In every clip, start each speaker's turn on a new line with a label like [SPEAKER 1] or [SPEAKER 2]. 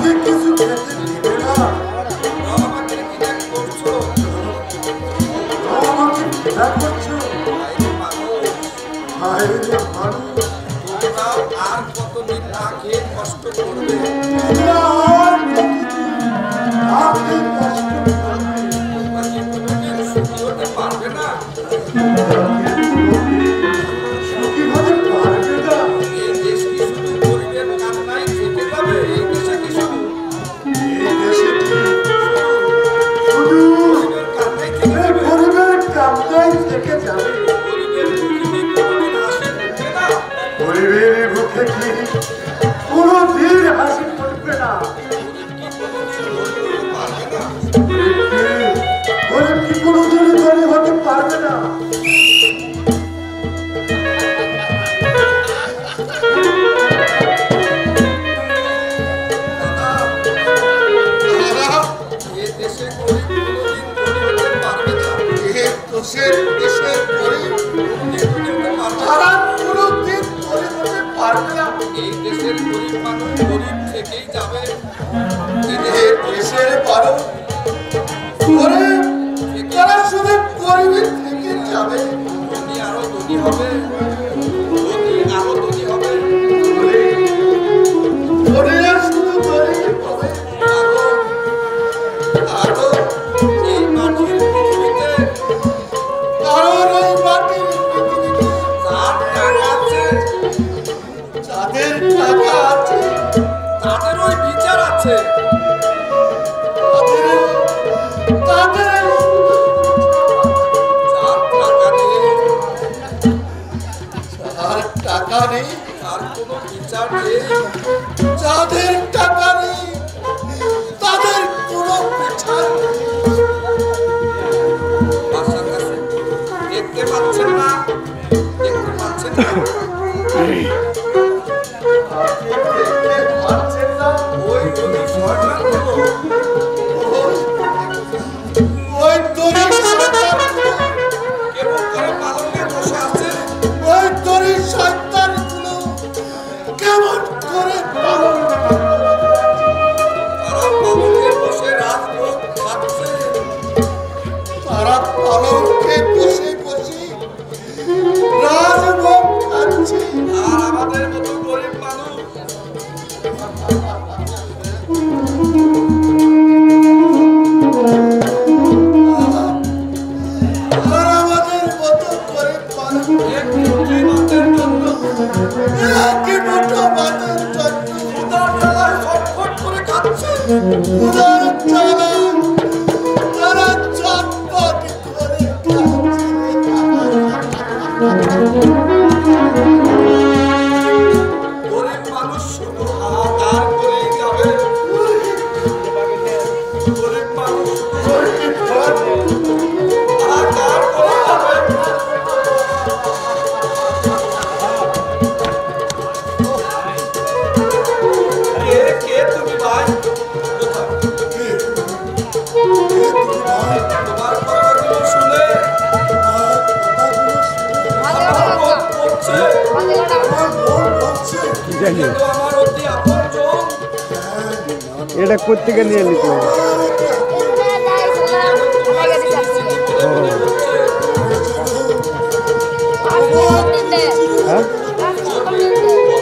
[SPEAKER 1] আমাকে কিছু খেতে দিবে না?
[SPEAKER 2] আমাকে কি করছো?
[SPEAKER 1] আমাকে ঘৃণা করছো? হায় রে মানুষ,
[SPEAKER 2] তোমরা আর কতদিন না খেয়ে কষ্ট করবে?
[SPEAKER 1] তোমরা আর কতদিন না খেয়ে কষ্ট করবে?
[SPEAKER 2] তোমরা কি কোনোদিন সুখী হতে পারবে না?
[SPEAKER 1] সুখী হতে পারবে না?
[SPEAKER 2] এই দেশ কি শুধু গরিবের কান্নায় থেকে যাবে? এই দেশে কি শুধু
[SPEAKER 1] এই দেশে কি শুধু
[SPEAKER 2] গরিবের কান্নায় থেকে যাবে?
[SPEAKER 1] গরিবের কান্নাই থেকে যাবে?
[SPEAKER 2] গরিবের মুখে কি কোনোদিন হাসি ফুটবে না?
[SPEAKER 1] গরিবের মুখে কি কোনোদিন হাসি ফুটবে না?
[SPEAKER 2] গরিব কি কোনোদিন ধনী হতে পারবে না?
[SPEAKER 1] গরিব কি কোনোদিন ধনী হতে পারবে না?
[SPEAKER 2] এ দেশে গরিব কোনোদিন ধনী হতে পারবে না।
[SPEAKER 1] দেশের গরিব
[SPEAKER 2] কোনোদিন ধনী হতে পারবে না।
[SPEAKER 1] তারা কোনোদিন ধনী হতে পারবে না।
[SPEAKER 2] এই দেশের গরিব মানুষ গরিব থেকেই যাবে।
[SPEAKER 1] এই দেশের মানুষ গরিব, তারা শুধু গরিবের থেকে যাবে।
[SPEAKER 2] ধনী আরো ধনী হবে, ধনী আরো ধনী হবে,
[SPEAKER 1] ধনীরা শুধু ধনী হবে।
[SPEAKER 2] আরো এই মাটির পৃথিবীতে
[SPEAKER 1] কারণ ওই মাটির পৃথিবীতে
[SPEAKER 2] যার টাকা আছে
[SPEAKER 1] যাদের টাকা আছে
[SPEAKER 2] তাদের ওই বিচার আছে।
[SPEAKER 1] তাদের
[SPEAKER 2] যার টাকা নেই
[SPEAKER 1] আর টাকা নেই,
[SPEAKER 2] তার কোনো বিচার নেই।
[SPEAKER 1] যাদের টাকা নেই তাদের কোনো বিচার নেই।
[SPEAKER 2] বাসার কাছে দেখতে পাচ্ছেন না, দেখতে পাচ্ছেন না।
[SPEAKER 1] আপনি দেখতে পাচ্ছেন না?
[SPEAKER 2] ওই ধনী সরকারগুলো
[SPEAKER 1] ওই দরিদ্র সন্তানগুলো,
[SPEAKER 2] কেমন করে পালনে বসে আছে।
[SPEAKER 1] ওই দরিদ্র সন্তানগুলো কেমন করে পালন
[SPEAKER 2] তারা পালনে বসে রাজভোগ খাচ্ছে।
[SPEAKER 1] তারা পালনকে বসে বসে রাজভোগ খাচ্ছে।
[SPEAKER 2] আর আমাদের মতো গরিব মানুষ
[SPEAKER 1] আর আমাদের মতো করে পালন
[SPEAKER 2] একটি রুটি ভাতের জন্য
[SPEAKER 1] একই মুঠো ভাতের জন্য
[SPEAKER 2] ক্ষুধার জ্বালায় ছটফট করে খাচ্ছে।
[SPEAKER 1] উদার চালান তারা চটপট করে
[SPEAKER 2] গরিব মানুষ শুধু হাহাকার করেই যাবে। গরিব মানুষ হাহাকার করে যাবে। কে তুমি ভাই? কোথায়? তোমার কথাগুলো শুনে আমার মন পড়ছে। এ তো আমার অতি আপনজন।
[SPEAKER 3] এটা কোত্থেকে নিয়ে এলি তুই?
[SPEAKER 2] তোমার স্মৃতি করে মনে হচ্ছে।
[SPEAKER 3] হ্যাঁ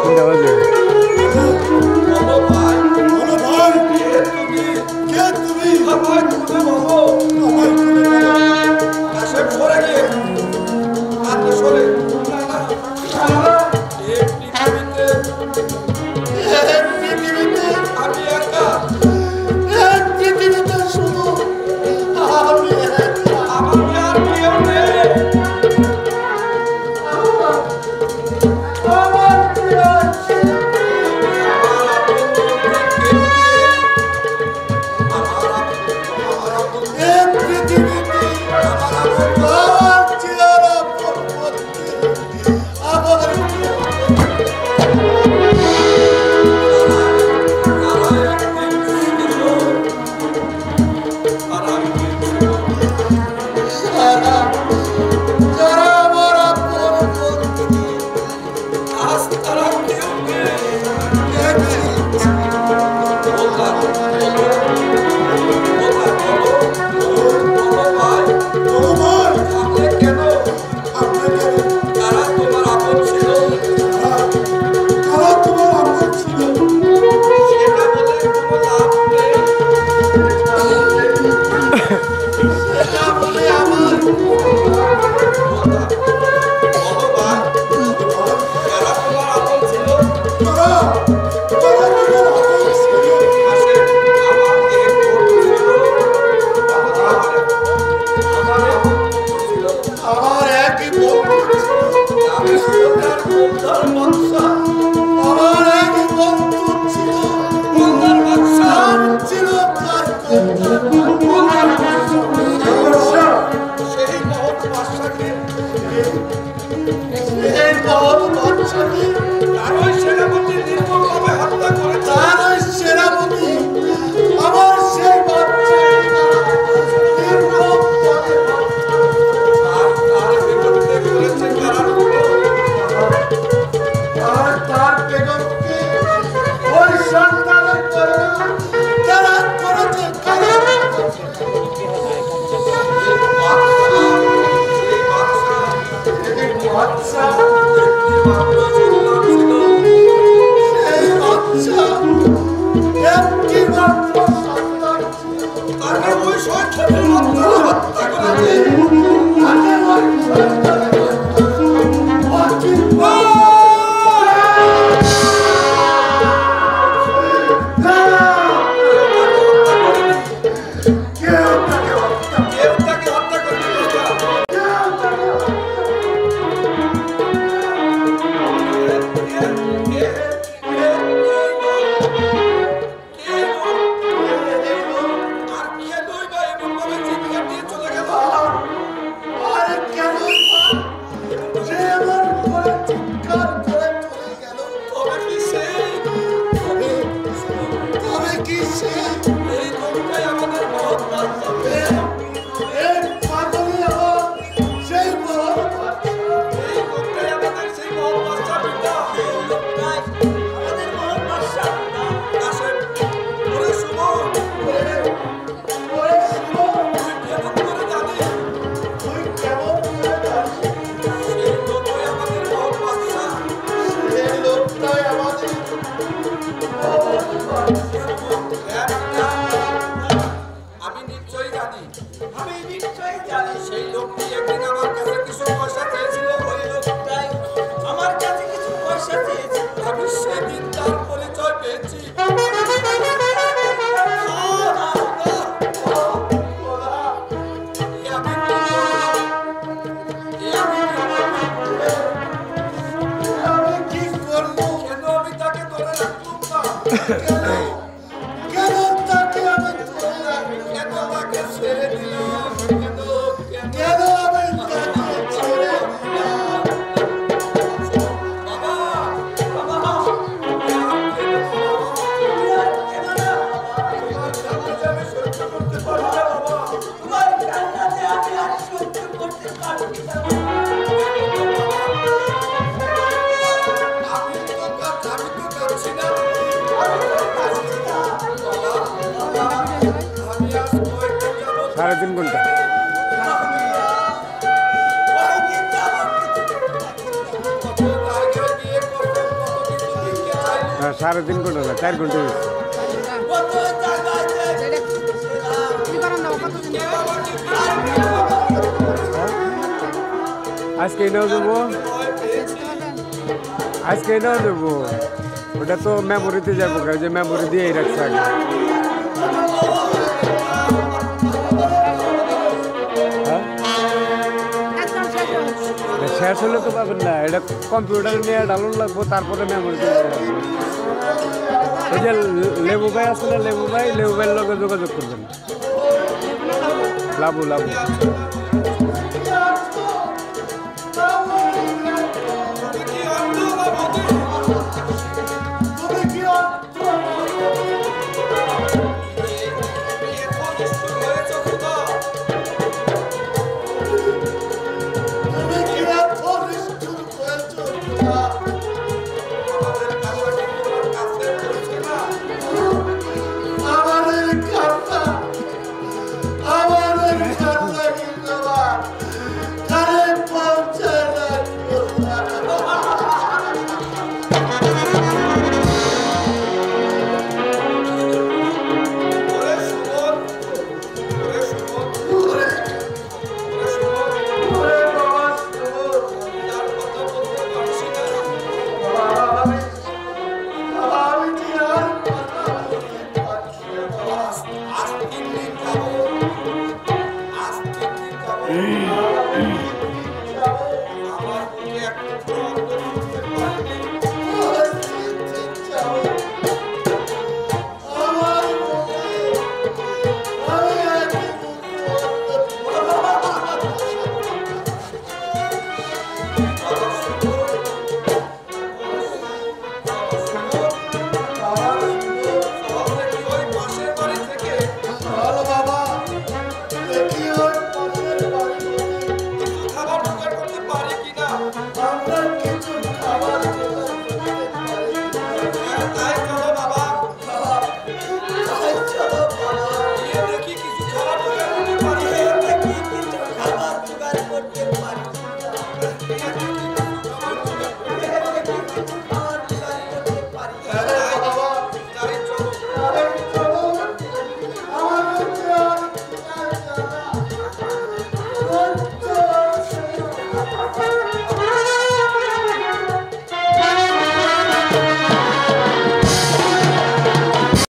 [SPEAKER 3] কোনটা বাজে?
[SPEAKER 2] বলো ভাই,
[SPEAKER 1] বলো ভাই,
[SPEAKER 2] কে তুমি?
[SPEAKER 1] কে তুমি?
[SPEAKER 2] আমায় খুলে বলো।
[SPEAKER 1] আমায় খুলে বলো।
[SPEAKER 2] কাশেম সরে গিয়ে আপনি সরে। না, না, না। এই পৃথিবীতে
[SPEAKER 1] এই পৃথিবীতে
[SPEAKER 2] আমি একা।
[SPEAKER 1] এই পৃথিবীতে
[SPEAKER 2] তার ওই সেনাপতি নির্মমভাবে হত্যা করেছে।
[SPEAKER 1] তার ওই সেনাপতি আমার সেই বাচ্চাটা নির্মমভাবে
[SPEAKER 2] আর তার বিরুদ্ধে করেছে কারারূপ।
[SPEAKER 1] আর তার বেগমকে ওই সন্তানের করে যারা করেছে বাচ্চা সেই বাচ্চা একটি মাত্র সন্তান ছিল।
[SPEAKER 2] তাকে ওই শয়তানের মাধ্যমে হত্যা করেছে।
[SPEAKER 1] তাকে ওই সন্তানের
[SPEAKER 2] কেউ তাকে হত্যা করতে আর কে দুই ভাই এমনভাবে চিৎকার দিয়ে চলে গেল।
[SPEAKER 1] আরে কেন সে এমন করে চিৎকার করে চলে গেল?
[SPEAKER 2] তবে কি সেই
[SPEAKER 1] তবে কি সে
[SPEAKER 2] এই লোকটাই আমাদের মহৎ বাচ্চা।
[SPEAKER 1] এই পাগলি আমার সেই বড় বাচ্চা।
[SPEAKER 2] এই লোকটাই আমাদের সেই মহৎ বাচ্চা পিতা। এই লোকটাই আমাদের মহৎ বাচ্চা। কাশেম, ওরে সুমন,
[SPEAKER 1] ওরে সুমন,
[SPEAKER 2] তুই কেমন করে জানিস?
[SPEAKER 1] তুই কেমন করে জানিস?
[SPEAKER 2] সেই লোকটাই আমাদের মহৎ বাচ্চা।
[SPEAKER 1] সেই লোকটাই আমাদের বড় বাচ্চা।
[SPEAKER 2] আমি নিশ্চয়ই জানি সেই লোকটি একদিন আমার কাছে কিছু পয়সা চেয়েছিল। ওই লোকটাই আমার কাছে কিছু পয়সা চেয়েছিল। আমি সেদিন তার পরিচয় পেয়েছি।
[SPEAKER 1] আমি কি করবো?
[SPEAKER 2] কেন আমি তাকে ধরে রাখলাম না?
[SPEAKER 1] কেন তাকে আমি ধরে রাখবো?
[SPEAKER 2] কেন তাকে ছেড়ে দিলাম?
[SPEAKER 1] কেন আমি তাকে ছেড়ে দিলাম?
[SPEAKER 2] বাবা, বাবা, আমি সহ্য করতে পারি না বাবা। তোমার কান্নাতে আমি আর সহ্য করতে পারছি না। আমি তো কাঁদছি না। বাবা, আমি আজ কয়েকদিন যাবত
[SPEAKER 3] 3.5 ঘন্টা।
[SPEAKER 2] কত জায়গায় গিয়ে কত কিছু লিখতে চাইলি।
[SPEAKER 3] হ্যাঁ 3.5 ঘন্টা না 4 ঘন্টা হয়েছে।
[SPEAKER 2] কত জায়গায় যে
[SPEAKER 3] আজকে নাও দেবো, আজকে নাও দেবো। ওটা তো মেমোরিতে যাবো, যে মেমোরি দিয়েই রাখছে আগে। হ্যাঁ? শেষ হলে তো পাবেন না, এটা কম্পিউটার নিয়ে ডাউনলোড লাগবো, তারপরে মেমোরিতে যাবো। ওই যে লেবু ভাই আছে না, লেবু ভাইয়ের লগে যোগাযোগ করবেন। লাবু লাবু
[SPEAKER 1] তুমি কি অর্থ? তুমি কি এত নিষ্ঠুর হয়েছো? আমাদের কান্না কিন্তু কারে পৌঁছে না। ওরে বাবা সুমন, আমি কি আর কথা বলতে পারছি না।
[SPEAKER 2] আজ 3 দিন যাবো।